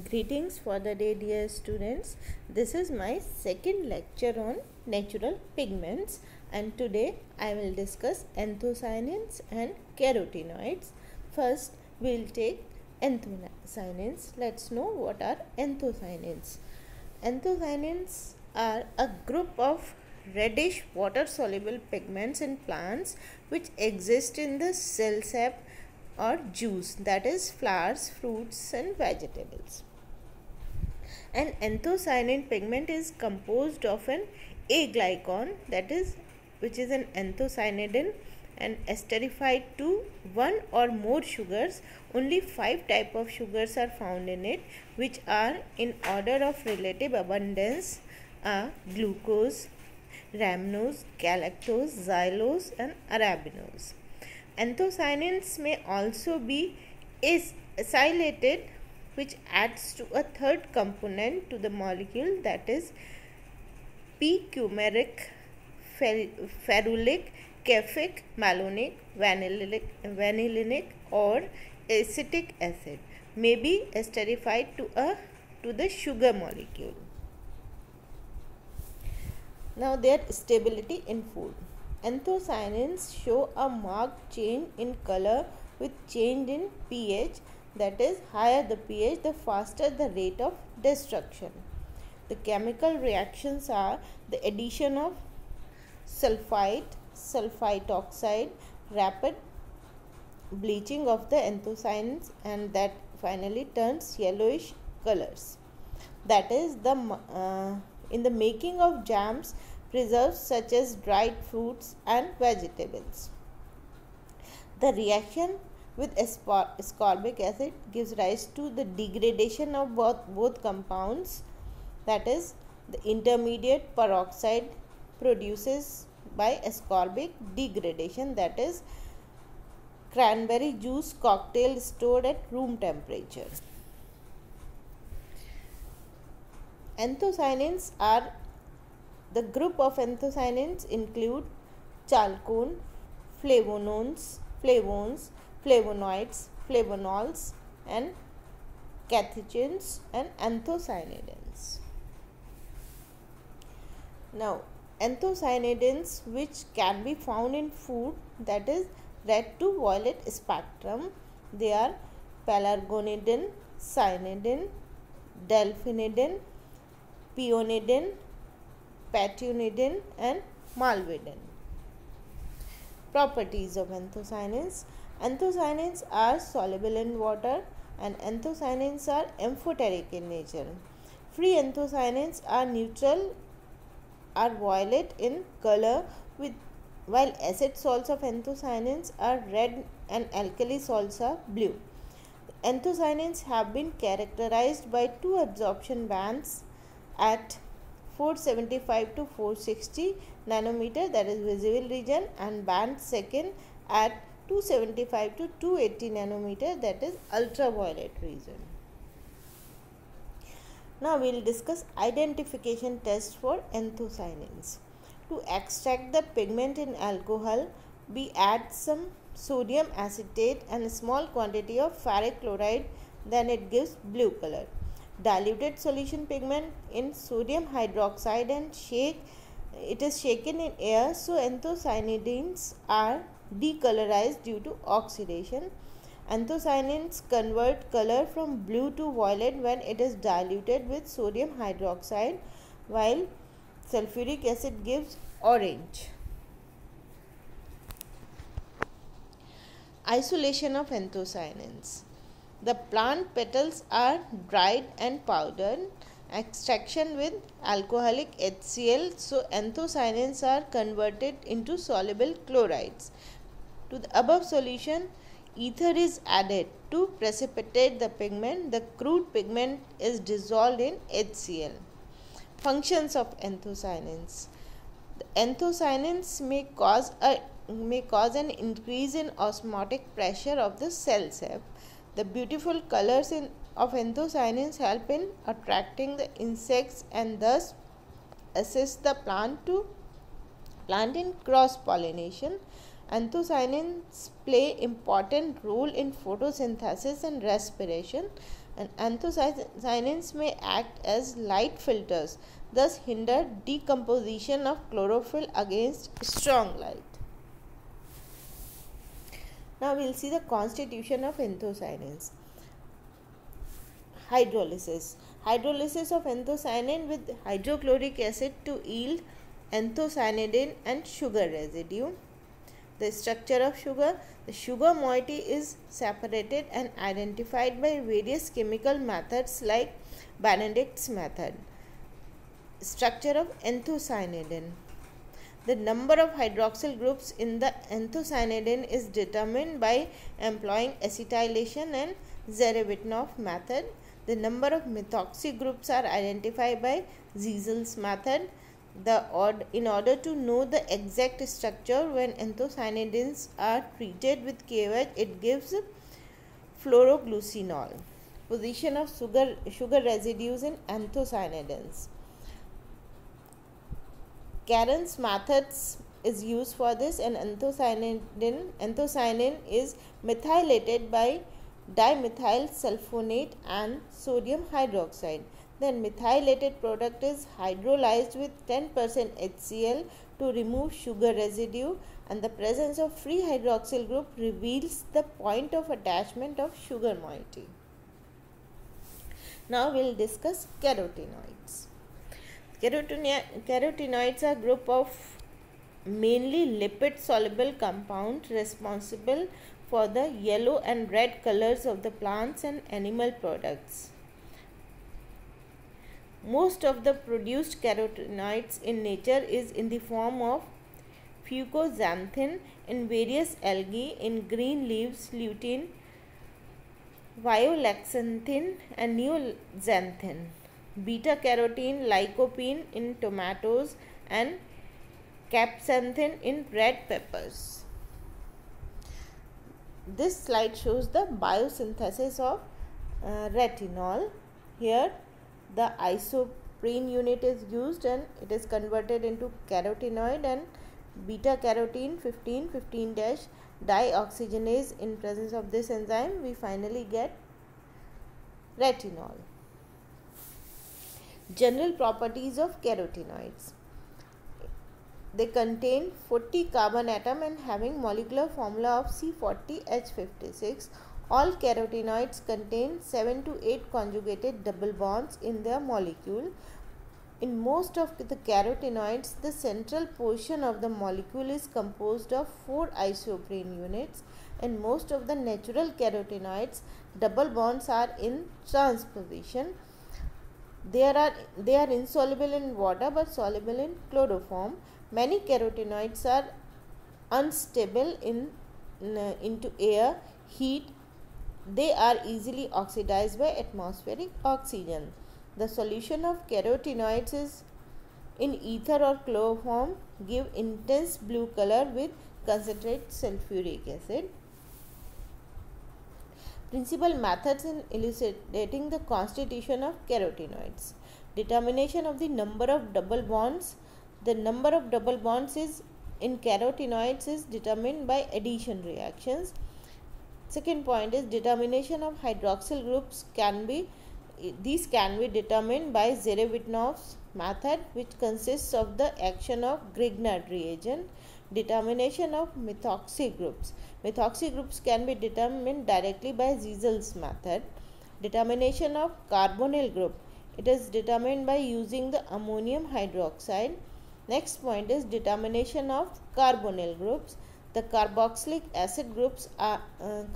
Greetings for the day, dear students. This is my second lecture on natural pigments, and today I will discuss anthocyanins and carotenoids. First, we will take anthocyanins. Let's know what are anthocyanins. Anthocyanins are a group of reddish water soluble pigments in plants which exist in the cell sap or juice, that is flowers, fruits and vegetables. An anthocyanin pigment is composed of an A-glycan, that is which is an anthocyanidin, and esterified to one or more sugars. Only 5 types of sugars are found in it, which are in order of relative abundance glucose, rhamnose, galactose, xylose and arabinose. Anthocyanins may also be acylated, which adds to a third component to the molecule, that is p-cumaric, ferulic, caffeic, malonic, vanillinic or acetic acid, may be esterified to the sugar molecule. Now their stability in food. Anthocyanins show a marked change in color with change in pH, that is higher the pH, the faster the rate of destruction. The chemical reactions are the addition of sulfite oxide, rapid bleaching of the anthocyanins, and that finally turns yellowish colors. That is in the making of jams, preserves such as dried fruits and vegetables. The reaction with ascorbic acid gives rise to the degradation of both compounds, that is the intermediate peroxide produces by ascorbic degradation, that is cranberry juice cocktail stored at room temperature. Anthocyanins are the group of anthocyanins include chalcone, flavonones, flavonoids, flavonols and catechins and anthocyanidins. Now, anthocyanidins which can be found in food, that is red to violet spectrum, they are pelargonidin, cyanidin, delphinidin, peonidin, patunidin and malvidin. Properties of anthocyanins. Anthocyanins are soluble in water and anthocyanins are amphoteric in nature. Free anthocyanins are neutral, are violet in color, while acid salts of anthocyanins are red and alkali salts are blue. Anthocyanins have been characterized by two absorption bands at 475 to 460 nanometer, that is visible region, and band second at 275 to 280 nanometer, that is ultraviolet region. Now we will discuss identification test for anthocyanins. To extract the pigment in alcohol, we add some sodium acetate and a small quantity of ferric chloride, then it gives blue color. Diluted solution pigment in sodium hydroxide and it is shaken in air, so anthocyanidins are decolorized due to oxidation. Anthocyanins convert color from blue to violet when it is diluted with sodium hydroxide, while sulfuric acid gives orange. Isolation of anthocyanins. The plant petals are dried and powdered. Extraction with alcoholic HCl, so anthocyanins are converted into soluble chlorides. To the above solution, ether is added to precipitate the pigment. The crude pigment is dissolved in HCl. Functions of anthocyanins. The anthocyanins may cause an increase in osmotic pressure of the cell sap. The beautiful colors of anthocyanins help in attracting the insects and thus assist the plant in cross pollination. Anthocyanins play important role in photosynthesis and respiration. And anthocyanins may act as light filters, thus hinder decomposition of chlorophyll against strong light. Now we will see the constitution of anthocyanins. Hydrolysis. Hydrolysis of anthocyanin with hydrochloric acid to yield anthocyanidin and sugar residue. The structure of sugar. The sugar moiety is separated and identified by various chemical methods like Benedict's method. Structure of anthocyanidin. The number of hydroxyl groups in the anthocyanidin is determined by employing acetylation and Zarevitinov method. The number of methoxy groups are identified by Ziesel's method. In order to know the exact structure when anthocyanidins are treated with KOH, it gives fluoroglucinol. Position of sugar residues in anthocyanidins. Karen's methods is used for this, and anthocyanin is methylated by dimethyl sulfonate and sodium hydroxide. Then methylated product is hydrolyzed with 10% HCl to remove sugar residue, and the presence of free hydroxyl group reveals the point of attachment of sugar moiety. Now we will discuss carotenoids. Carotenoids are a group of mainly lipid soluble compounds responsible for the yellow and red colors of the plants and animal products. Most of the produced carotenoids in nature is in the form of fucoxanthin in various algae, in green leaves lutein, violaxanthin and neoxanthin, beta carotene lycopene in tomatoes, and capsanthin in red peppers. This slide shows the biosynthesis of retinol. Here the isoprene unit is used and it is converted into carotenoid, and beta carotene 15-dioxygenase. In presence of this enzyme we finally get retinol. General properties of carotenoids. They contain 40 carbon atom and having molecular formula of C40H56. All carotenoids contain 7 to 8 conjugated double bonds in their molecule. In most of the carotenoids, the central portion of the molecule is composed of 4 isoprene units. In most of the natural carotenoids, double bonds are in transposition. They are insoluble in water but soluble in chloroform. Many carotenoids are unstable into air, heat. They are easily oxidized by atmospheric oxygen. The solution of carotenoids is in ether or chloroform, give intense blue color with concentrated sulfuric acid. Principal methods in elucidating the constitution of carotenoids. Determination of the number of double bonds. The number of double bonds in carotenoids is determined by addition reactions. Second point is determination of hydroxyl groups can be determined by Zarevitinov's method, which consists of the action of Grignard reagent. Determination of methoxy groups. Methoxy groups can be determined directly by Ziesel's method. Determination of carbonyl group. It is determined by using the ammonium hydroxide. Next point is determination of carbonyl groups. The carboxylic acid groups are The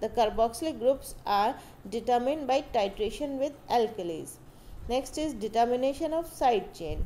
carboxylic groups are determined by titration with alkalis. Next is determination of side chain.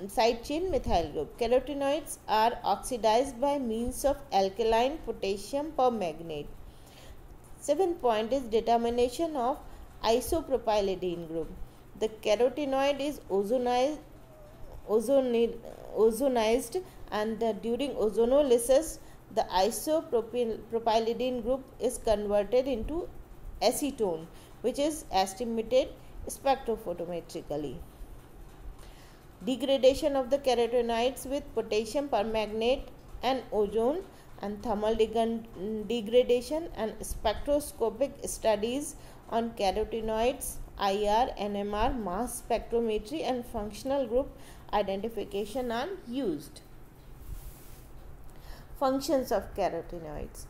Side chain methyl group. Carotenoids are oxidized by means of alkaline potassium permanganate. Seventh point is determination of isopropyridine group. The carotenoid is ozonized and during ozonolysis the isopropyridine group is converted into acetone, which is estimated spectrophotometrically. Degradation of the carotenoids with potassium permanganate and ozone, and thermal degradation and spectroscopic studies on carotenoids, IR, NMR, mass spectrometry and functional group identification are used. Functions of carotenoids.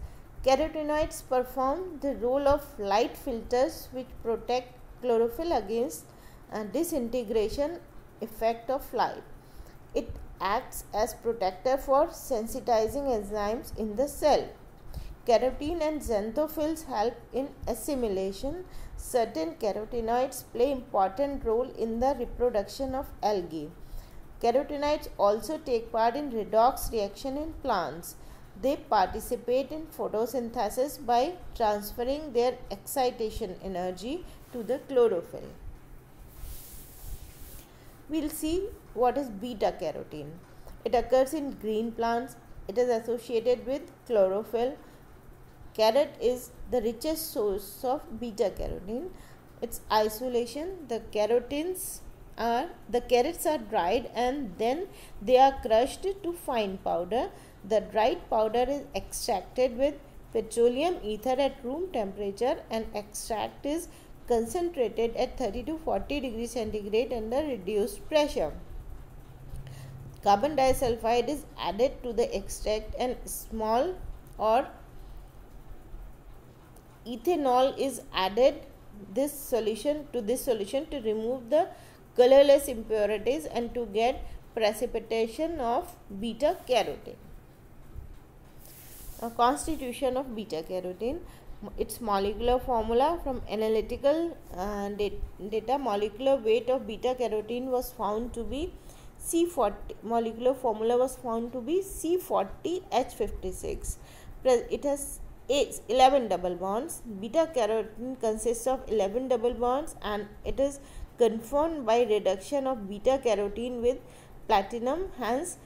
Carotenoids perform the role of light filters which protect chlorophyll against disintegration effect of light. It acts as protector for sensitizing enzymes in the cell. Carotene and xanthophylls help in assimilation. Certain carotenoids play important role in the reproduction of algae. Carotenoids also take part in redox reaction in plants. They participate in photosynthesis by transferring their excitation energy to the chlorophyll. We'll see what is beta carotene. It occurs in green plants. It is associated with chlorophyll. Carrot is the richest source of beta carotene. Its isolation, the carrots are dried and then they are crushed to fine powder. The dried powder is extracted with petroleum ether at room temperature and extract is concentrated at 30 to 40 degrees centigrade under reduced pressure. Carbon disulfide is added to the extract and small or ethanol is added this solution to remove the colorless impurities and to get precipitation of beta carotene. A constitution of beta carotene. Its molecular formula from analytical data, molecular weight of beta carotene was found to be C40. Molecular formula was found to be C40H56. It has 11 double bonds. Beta carotene consists of 11 double bonds and it is conformed by reduction of beta carotene with platinum. Hence,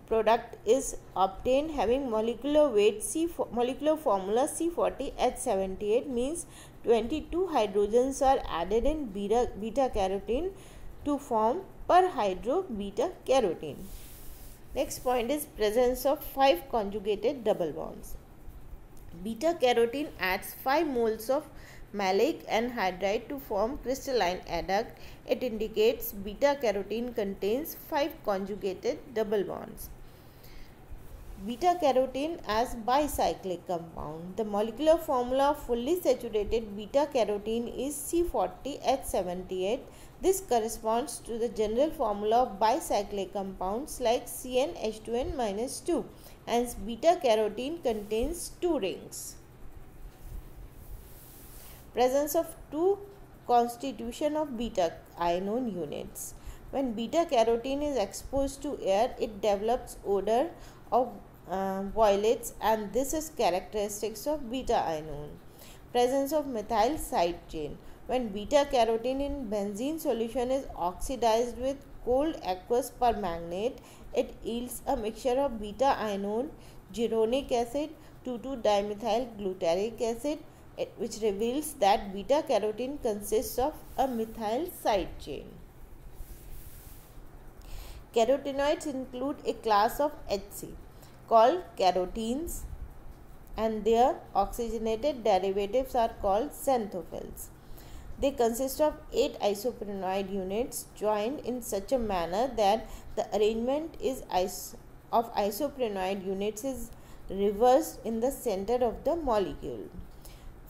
product is obtained having molecular weight molecular formula C40H78 means 22 hydrogens are added in beta carotene to form perhydro beta carotene. Next point is presence of 5 conjugated double bonds. Beta carotene adds 5 moles of maleic anhydride to form crystalline adduct. It indicates beta carotene contains 5 conjugated double bonds. Beta carotene as bicyclic compound. The molecular formula of fully saturated beta carotene is C40H78. This corresponds to the general formula of bicyclic compounds like CnH2n-2. Hence, beta carotene contains 2 rings. Presence of 2 constitution of beta ion units. When beta carotene is exposed to air, it develops odor of violates and this is characteristics of beta ion. Presence of methyl side chain. When beta carotene in benzene solution is oxidized with cold aqueous permanganate, it yields a mixture of beta ion, gyronic acid, 2,2-dimethyl glutaric acid, which reveals that beta carotene consists of a methyl side chain. Carotenoids include a class of HC called carotenes and their oxygenated derivatives are called xanthophylls. They consist of 8 isoprenoid units joined in such a manner that the arrangement of isoprenoid units is reversed in the center of the molecule.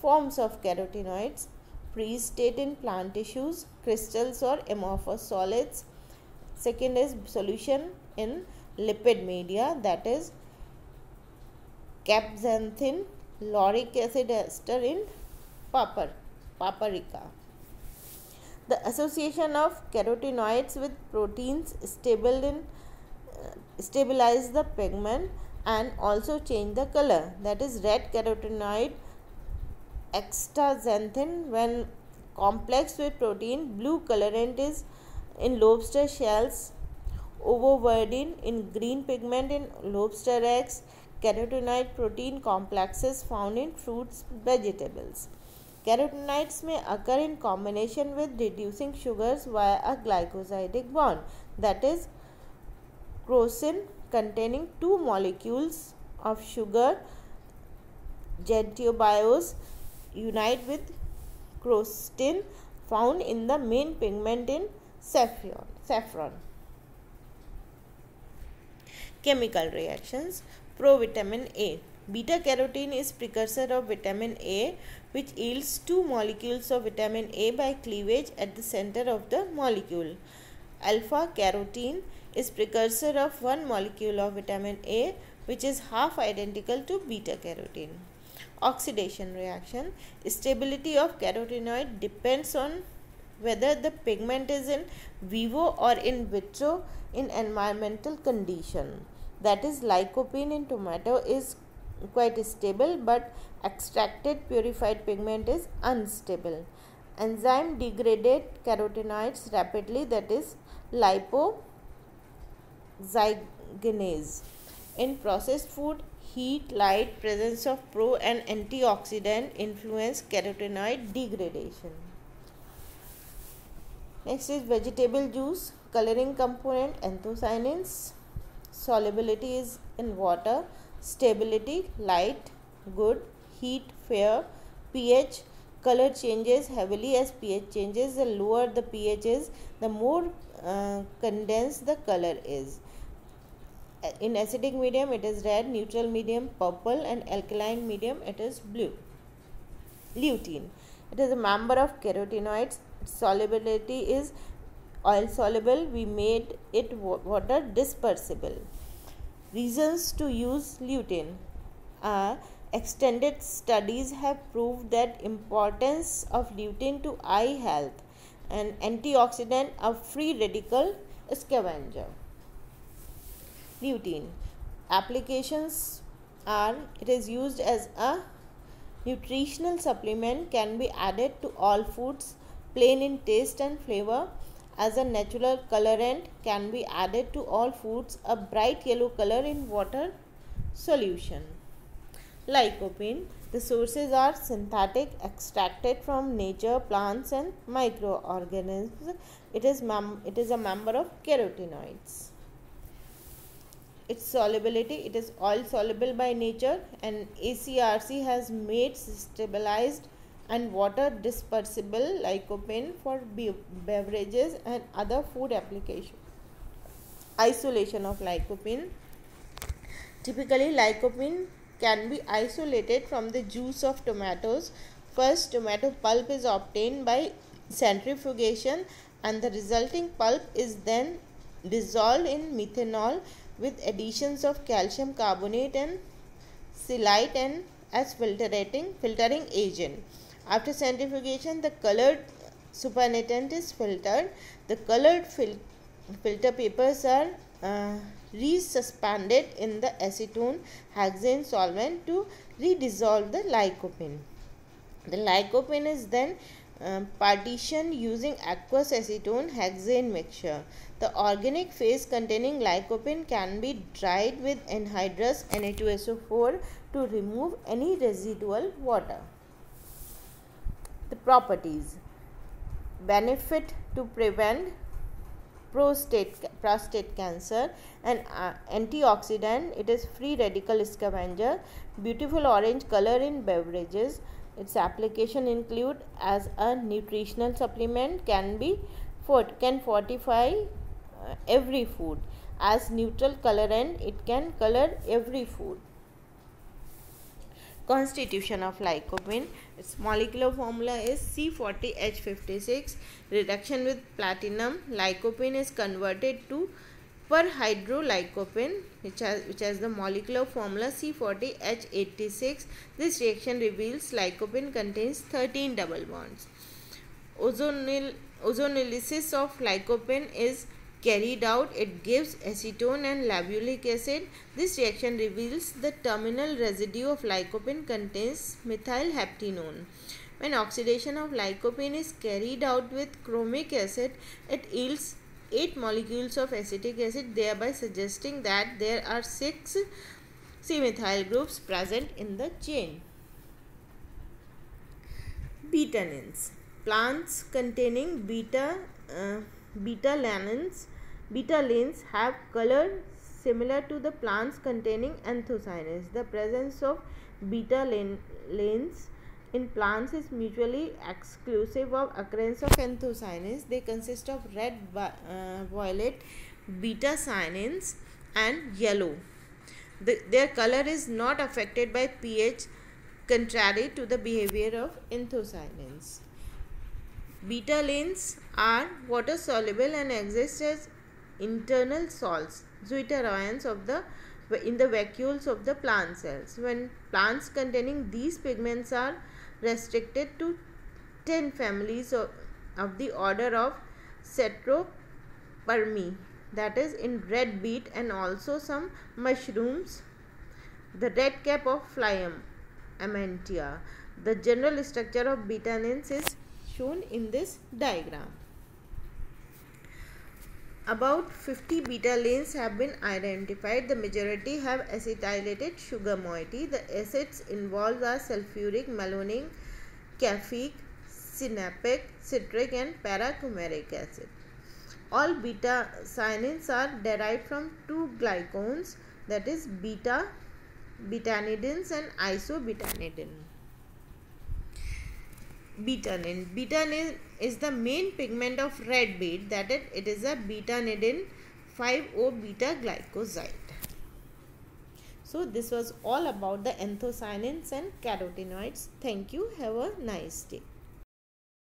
Forms of carotenoids: freeze state in plant tissues, crystals or amorphous solids. Second is solution in lipid media, that is capxanthin, lauric acid ester in paprika. The association of carotenoids with proteins stabilize the pigment and also change the color. That is red carotenoid astaxanthin when complex with protein. Blue colorant is in lobster shells. Ovoverdin in green pigment in lobster eggs. Carotenoid protein complexes found in fruits, vegetables. Carotenoids may occur in combination with reducing sugars via a glycosidic bond, that is crocin containing 2 molecules of sugar gentobiosis unite with crostin found in the main pigment in saffron. Chemical reactions. Provitamin A. Beta carotene is precursor of vitamin A, which yields two molecules of vitamin A by cleavage at the center of the molecule. Alpha carotene is precursor of one molecule of vitamin A, which is half identical to beta carotene. Oxidation reaction. Stability of carotenoid depends on whether the pigment is in vivo or in vitro in environmental condition. That is, lycopene in tomato is quite stable, but extracted purified pigment is unstable. Enzyme degraded carotenoids rapidly, that is lipoxygenase. In processed food, heat, light, presence of pro and antioxidant influence carotenoid degradation. Next is vegetable juice. Coloring component anthocyanins. Solubility is in water. Stability light, good. Heat fair. pH color changes heavily as pH changes. The lower the pH is, the more condensed the color is. In acidic medium it is red, neutral medium purple, and alkaline medium it is blue. Lutein. It is a member of carotenoids. Its solubility is oil soluble. We made it water dispersible. Reasons to use lutein are extended studies have proved that importance of lutein to eye health and antioxidant, a free radical scavenger. Lutein applications are: it is used as a nutritional supplement, can be added to all foods, plain in taste and flavor. As a natural colorant, can be added to all foods, a bright yellow color in water solution. Lycopene. The sources are synthetic, extracted from nature, plants and microorganisms. It is a member of carotenoids. Its solubility, it is oil soluble by nature, and ACRC has made stabilized and water dispersible lycopene for beverages and other food applications. Isolation of lycopene. Typically, lycopene can be isolated from the juice of tomatoes. First, tomato pulp is obtained by centrifugation, and the resulting pulp is then dissolved in methanol with additions of calcium carbonate and xylite and as filtering agent. After centrifugation, the colored supernatant is filtered. The colored filter papers are resuspended in the acetone hexane solvent to redissolve the lycopene. The lycopene is then partitioned using aqueous acetone hexane mixture. The organic phase containing lycopene can be dried with anhydrous Na2SO4 to remove any residual water. The properties: benefit to prevent prostate cancer, and antioxidant, it is free radical scavenger, beautiful orange color in beverages. Its application include as a nutritional supplement, can fortify every food. As neutral colorant, it can color every food. Constitution of lycopene. Its molecular formula is C40H56. Reduction with platinum, lycopene is converted to perhydrolycopene, which has the molecular formula C40H86. This reaction reveals lycopene contains 13 double bonds. Ozonolysis of lycopene is carried out. It gives acetone and labulic acid. This reaction reveals the terminal residue of lycopene contains methylheptanone. When oxidation of lycopene is carried out with chromic acid, it yields 8 molecules of acetic acid, thereby suggesting that there are 6 C-methyl groups present in the chain. Betanins. Plants containing beta-lanins have colored similar to the plants containing anthocyanins. The presence of beta-lanes in plants is mutually exclusive of occurrence of anthocyanins. They consist of red, violet, beta-cyanins and yellow. Their color is not affected by pH, contrary to the behavior of anthocyanins. Beta-lanes are water soluble and exist as internal salts, deuterions in the vacuoles of the plant cells. When plants containing these pigments are restricted to 10 families of the order of Cetropermi, that is in red beet and also some mushrooms, the red cap of Phlium Amentia. The general structure of beta-lanes is shown in this diagram. About 50 beta-lanes have been identified. The majority have acetylated sugar moiety. The acids involved are sulfuric, malonic, caffeic, synapic, citric and para-coumaric acid. All beta-cyanins are derived from two glycones, that is beta-betanidyns and isobetanidyl. Betanin. Betanin is the main pigment of red beet, that is, it is a betanidin 5-O-beta glycoside. So this was all about the anthocyanins and carotenoids. Thank you. Have a nice day.